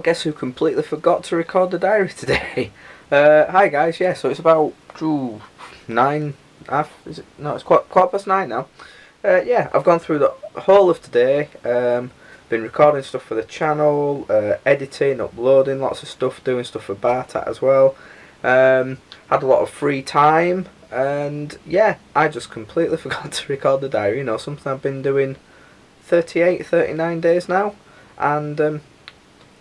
guess who completely forgot to record the diary today? Hi guys, yeah, so it's about 9, half, is it? No, it's quarter past 9 now. Yeah, I've gone through the whole of today, been recording stuff for the channel, editing, uploading lots of stuff, doing stuff for Bartat as well. Had a lot of free time, and yeah, I just completely forgot to record the diary, you know, something I've been doing 38, 39 days now, and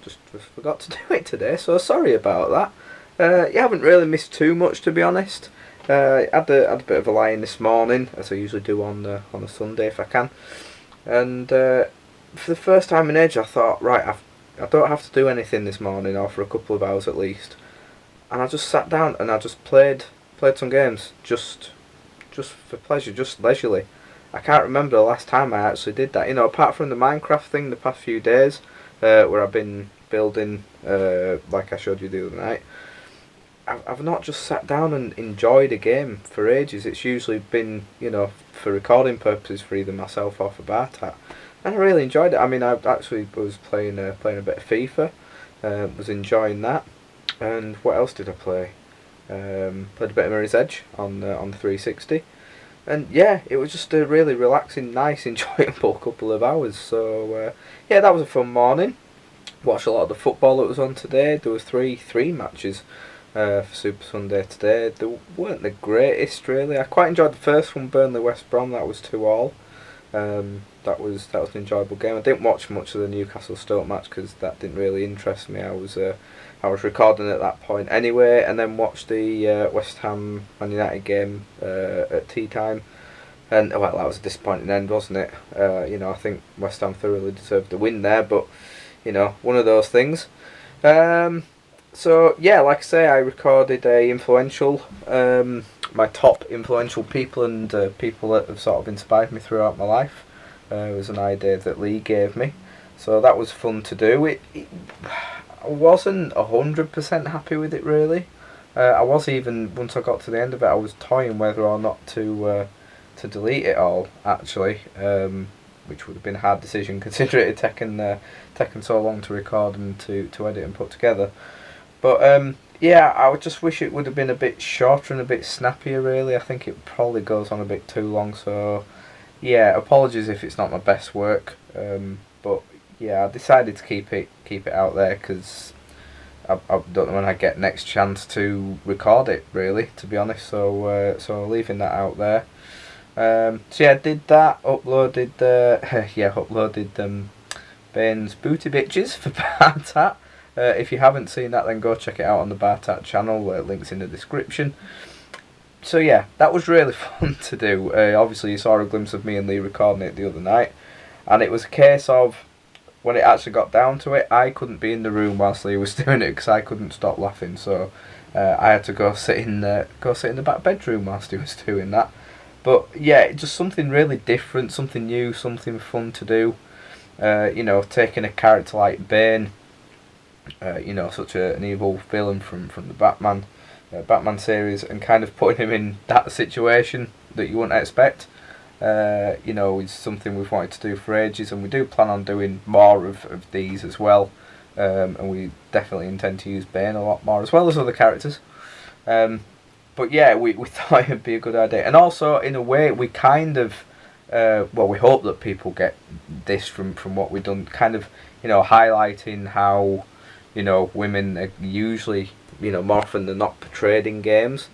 just forgot to do it today, so sorry about that. You haven't really missed too much, to be honest. Had a bit of a lie-in this morning, as I usually do on a Sunday if I can, and for the first time in ages I thought, right, I don't have to do anything this morning, or for a couple of hours at least, and I just sat down and I just played some games, just for pleasure, just leisurely. I can't remember the last time I actually did that, you know, apart from the Minecraft thing the past few days, where I've been building, like I showed you the other night. I've not just sat down and enjoyed a game for ages. It's usually been, you know, for recording purposes for either myself or for Bartat, and I really enjoyed it. I mean, I actually was playing a bit of FIFA, was enjoying that, and what else did I play? Played a bit of Mirror's Edge on the 360, and yeah, it was just a really relaxing, nice, enjoyable couple of hours. So yeah, that was a fun morning. Watched a lot of the football that was on today. There was three matches for Super Sunday today. They weren't the greatest really. I quite enjoyed the first one, Burnley West Brom. That was 2-2. That was an enjoyable game. I didn't watch much of the Newcastle Stoke match because that didn't really interest me. I was recording at that point anyway, and then watched the West Ham Man United game at tea time. And well, that was a disappointing end, wasn't it? You know, I think West Ham thoroughly deserved the win there, but you know, one of those things. So yeah, like I say, I recorded a influential, my top influential people and people that have sort of inspired me throughout my life. It was an idea that Lee gave me, so that was fun to do. I wasn't 100% happy with it really. I was, even once I got to the end of it, I was toying whether or not to delete it all actually. Which would have been a hard decision considering it had taken so long to record and to edit and put together. But yeah, I would just wish it would have been a bit shorter and a bit snappier really. I think it probably goes on a bit too long, so yeah, apologies if it's not my best work. But yeah, I decided to keep it out there because I don't know when I get next chance to record it really, to be honest, so leaving that out there. So yeah, I did that, uploaded Bane's Booty Bitches for Bartat. If you haven't seen that, then go check it out on the Bartat channel, links in the description. So yeah, that was really fun to do. Obviously you saw a glimpse of me and Lee recording it the other night, and it was a case of, when it actually got down to it, I couldn't be in the room whilst Lee was doing it because I couldn't stop laughing, so I had to go sit in the back bedroom whilst he was doing that. But yeah, just something really different, something new, something fun to do. You know, taking a character like Bane, you know, such an evil villain from the Batman series, and kind of putting him in that situation that you wouldn't expect. You know, is something we've wanted to do for ages, and we do plan on doing more of these as well. And we definitely intend to use Bane a lot more, as well as other characters. But yeah, we thought it'd be a good idea, and also in a way we kind of, well, we hope that people get this from what we've done, kind of, you know, highlighting how, you know, women are usually, you know, more often than not portrayed in games.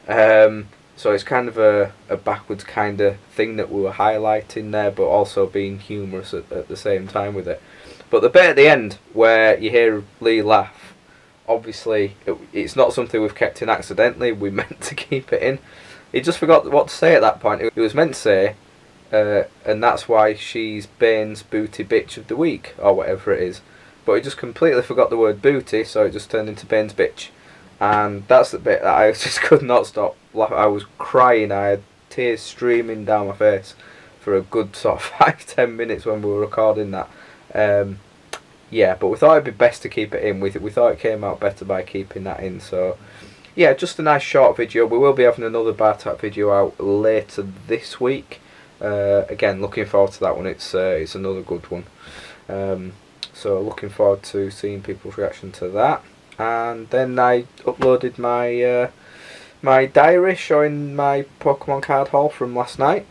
So it's kind of a backwards kind of thing that we were highlighting there, but also being humorous at the same time with it. But the bit at the end where you hear Lee laugh, obviously it's not something we've kept in accidentally. We meant to keep it in. He just forgot what to say at that point. He was meant to say, and that's why she's Bane's Booty Bitch of the Week, or whatever it is. But he just completely forgot the word booty, so it just turned into Bane's Bitch. And that's the bit that I just could not stop laughing. I was crying. I had tears streaming down my face for a good sort of 5-10 minutes when we were recording that. Yeah, but we thought it'd be best to keep it in. We thought it came out better by keeping that in. So yeah, just a nice short video. We will be having another Bartat video out later this week. Again, looking forward to that one. It's another good one. so looking forward to seeing people's reaction to that. And then I uploaded my my diary showing my Pokemon card haul from last night,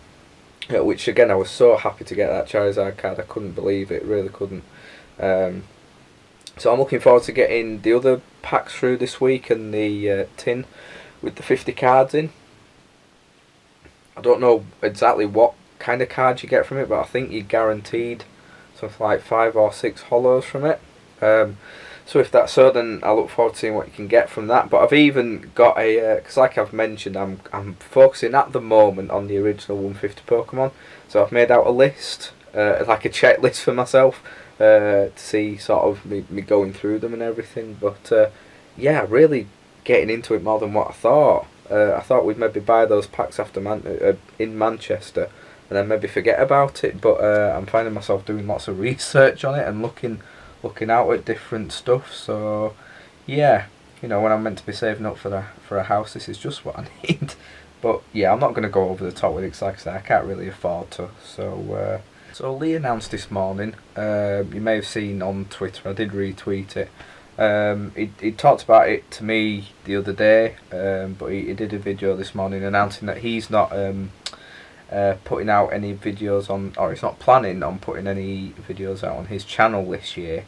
which again I was so happy to get that Charizard card. I couldn't believe it, really couldn't. So I'm looking forward to getting the other packs through this week and the tin with the 50 cards in. I don't know exactly what kind of cards you get from it, but I think you're guaranteed something like 5 or 6 hollows from it. So if that's so, then I look forward to seeing what you can get from that. But I've even got a, because like I've mentioned, I'm focusing at the moment on the original 150 Pokemon. So I've made out a list, like a checklist for myself, to see sort of me going through them and everything. But yeah, really getting into it more than what I thought. I thought we'd maybe buy those packs after in Manchester and then maybe forget about it. But I'm finding myself doing lots of research on it and looking out at different stuff. So yeah, you know, when I'm meant to be saving up for a house, this is just what I need. But yeah, I'm not going to go over the top with it, because like I said, I can't really afford to. So so Lee announced this morning, you may have seen on Twitter, I did retweet it. He talked about it to me the other day, but he did a video this morning announcing that he's not putting out any videos on, or he's not planning on putting any videos out on his channel this year,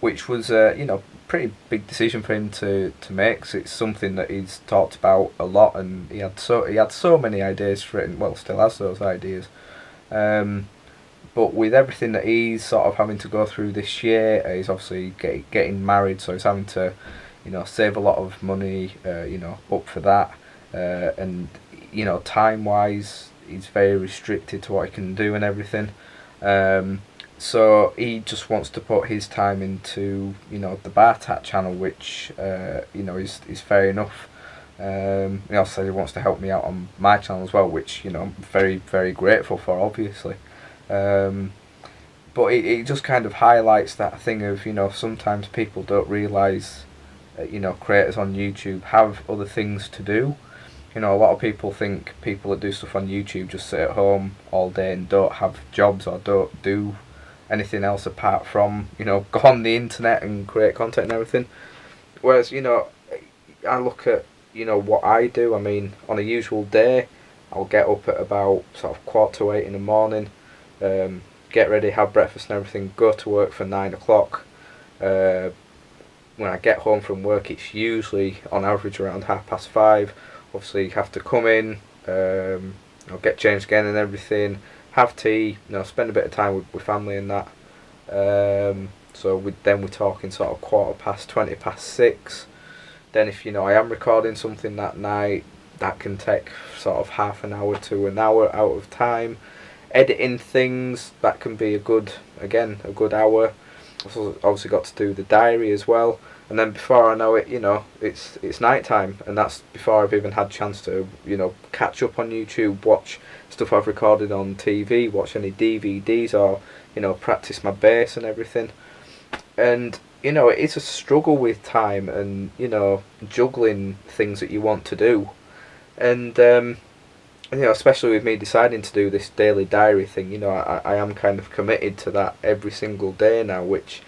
which was you know, pretty big decision for him to make, 'cause it's something that he's talked about a lot, and he had so many ideas for it, and well, still has those ideas. But with everything that he's sort of having to go through this year, he's obviously getting married, so he's having to, you know, save a lot of money, you know, up for that, and you know, time wise, he's very restricted to what he can do and everything. So he just wants to put his time into, you know, the Bartat channel, which you know, is fair enough. He also said he wants to help me out on my channel as well, which, you know, I'm very, very grateful for, obviously. But it just kind of highlights that thing of, you know, sometimes people don't realise, you know, creators on YouTube have other things to do. You know, a lot of people think people that do stuff on YouTube just sit at home all day and don't have jobs or don't do anything else apart from, you know, go on the internet and create content and everything. Whereas, you know, I look at, you know, what I do. I mean, on a usual day, I'll get up at about sort of 7:45 in the morning, get ready, have breakfast and everything, go to work for 9 o'clock. When I get home from work, it's usually on average around 5:30. Obviously, you have to come in, I'll get changed again and everything, have tea, you know, spend a bit of time with family and that. So then we're talking sort of 20 past 6. Then if, you know, I am recording something that night, that can take sort of half an hour to an hour out of time. Editing things, that can be a good hour. Obviously got to do the diary as well, and then before I know it, you know, it's night time, and that's before I've even had a chance to, you know, catch up on YouTube, watch stuff I've recorded on TV, watch any DVDs, or, you know, practice my bass and everything. And, you know, it is a struggle with time and, you know, juggling things that you want to do. And you know, especially with me deciding to do this daily diary thing, you know, I am kind of committed to that every single day now, which,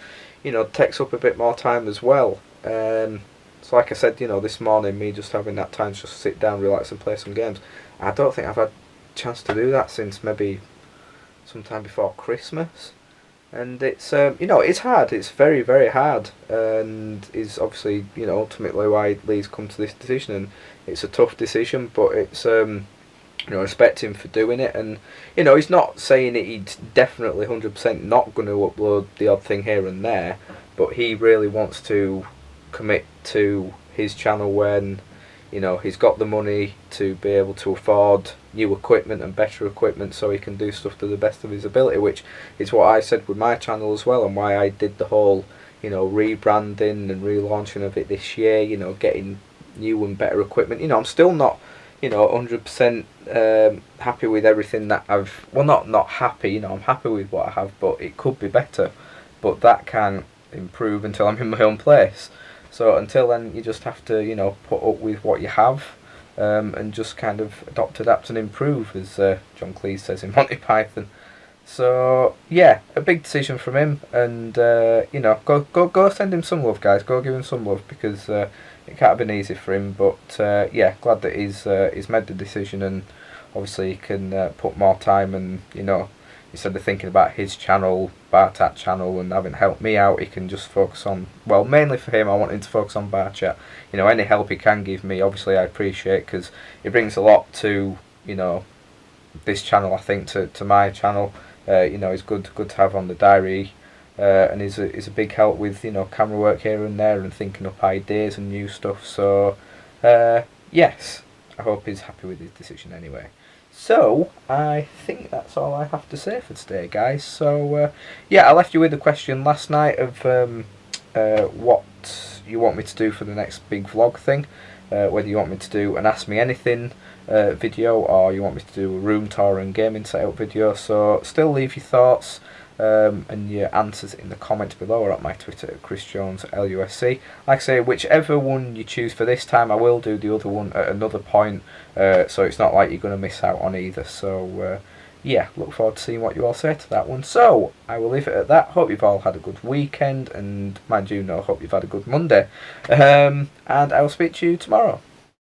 you know, takes up a bit more time as well. So like I said, you know, this morning, me just having that time to just sit down, relax and play some games, I don't think I've had a chance to do that since maybe sometime before Christmas. And it's, you know, it's hard, it's very, very hard, and is obviously, you know, ultimately why Lee's come to this decision, and it's a tough decision, but it's, you know, respect him for doing it. And, you know, he's not saying that he's definitely 100% not going to upload the odd thing here and there, but he really wants to commit to his channel when, you know, he's got the money to be able to afford new equipment and better equipment, so he can do stuff to the best of his ability, which is what I said with my channel as well, and why I did the whole, you know, rebranding and relaunching of it this year, you know, getting new and better equipment. You know, I'm still not, you know, 100% happy with everything that I've, well, not happy, you know, I'm happy with what I have, but it could be better, but that can't improve until I'm in my own place. So until then, you just have to, you know, put up with what you have, and just kind of adapt and improve, as John Cleese says in Monty Python. So yeah, a big decision from him, and you know, go send him some love, guys. Go give him some love because it can't have been easy for him. But yeah, glad that he's made the decision, and obviously he can put more time, and you know, instead of thinking about his channel, Bar Chat channel, and having helped me out, he can just focus on, well, mainly for him, I want him to focus on Bar Chat. You know, any help he can give me, obviously I appreciate, because it brings a lot to, you know, this channel, I think, to my channel. You know, it's good to have on the diary, and is a big help with, you know, camera work here and there, and thinking up ideas and new stuff. So yes, I hope he's happy with his decision anyway. So I think that's all I have to say for today, guys. So yeah, I left you with a question last night of what you want me to do for the next big vlog thing. Whether you want me to do an Ask Me Anything video, or you want me to do a room tour and gaming setup video. So still leave your thoughts and your answers in the comments below, or at my Twitter at ChrisJonesLUSC. Like I say, whichever one you choose for this time, I will do the other one at another point, so it's not like you're going to miss out on either. So yeah, look forward to seeing what you all say to that one. So I will leave it at that. Hope you've all had a good weekend, and mind you, no, hope you've had a good Monday, and I will speak to you tomorrow.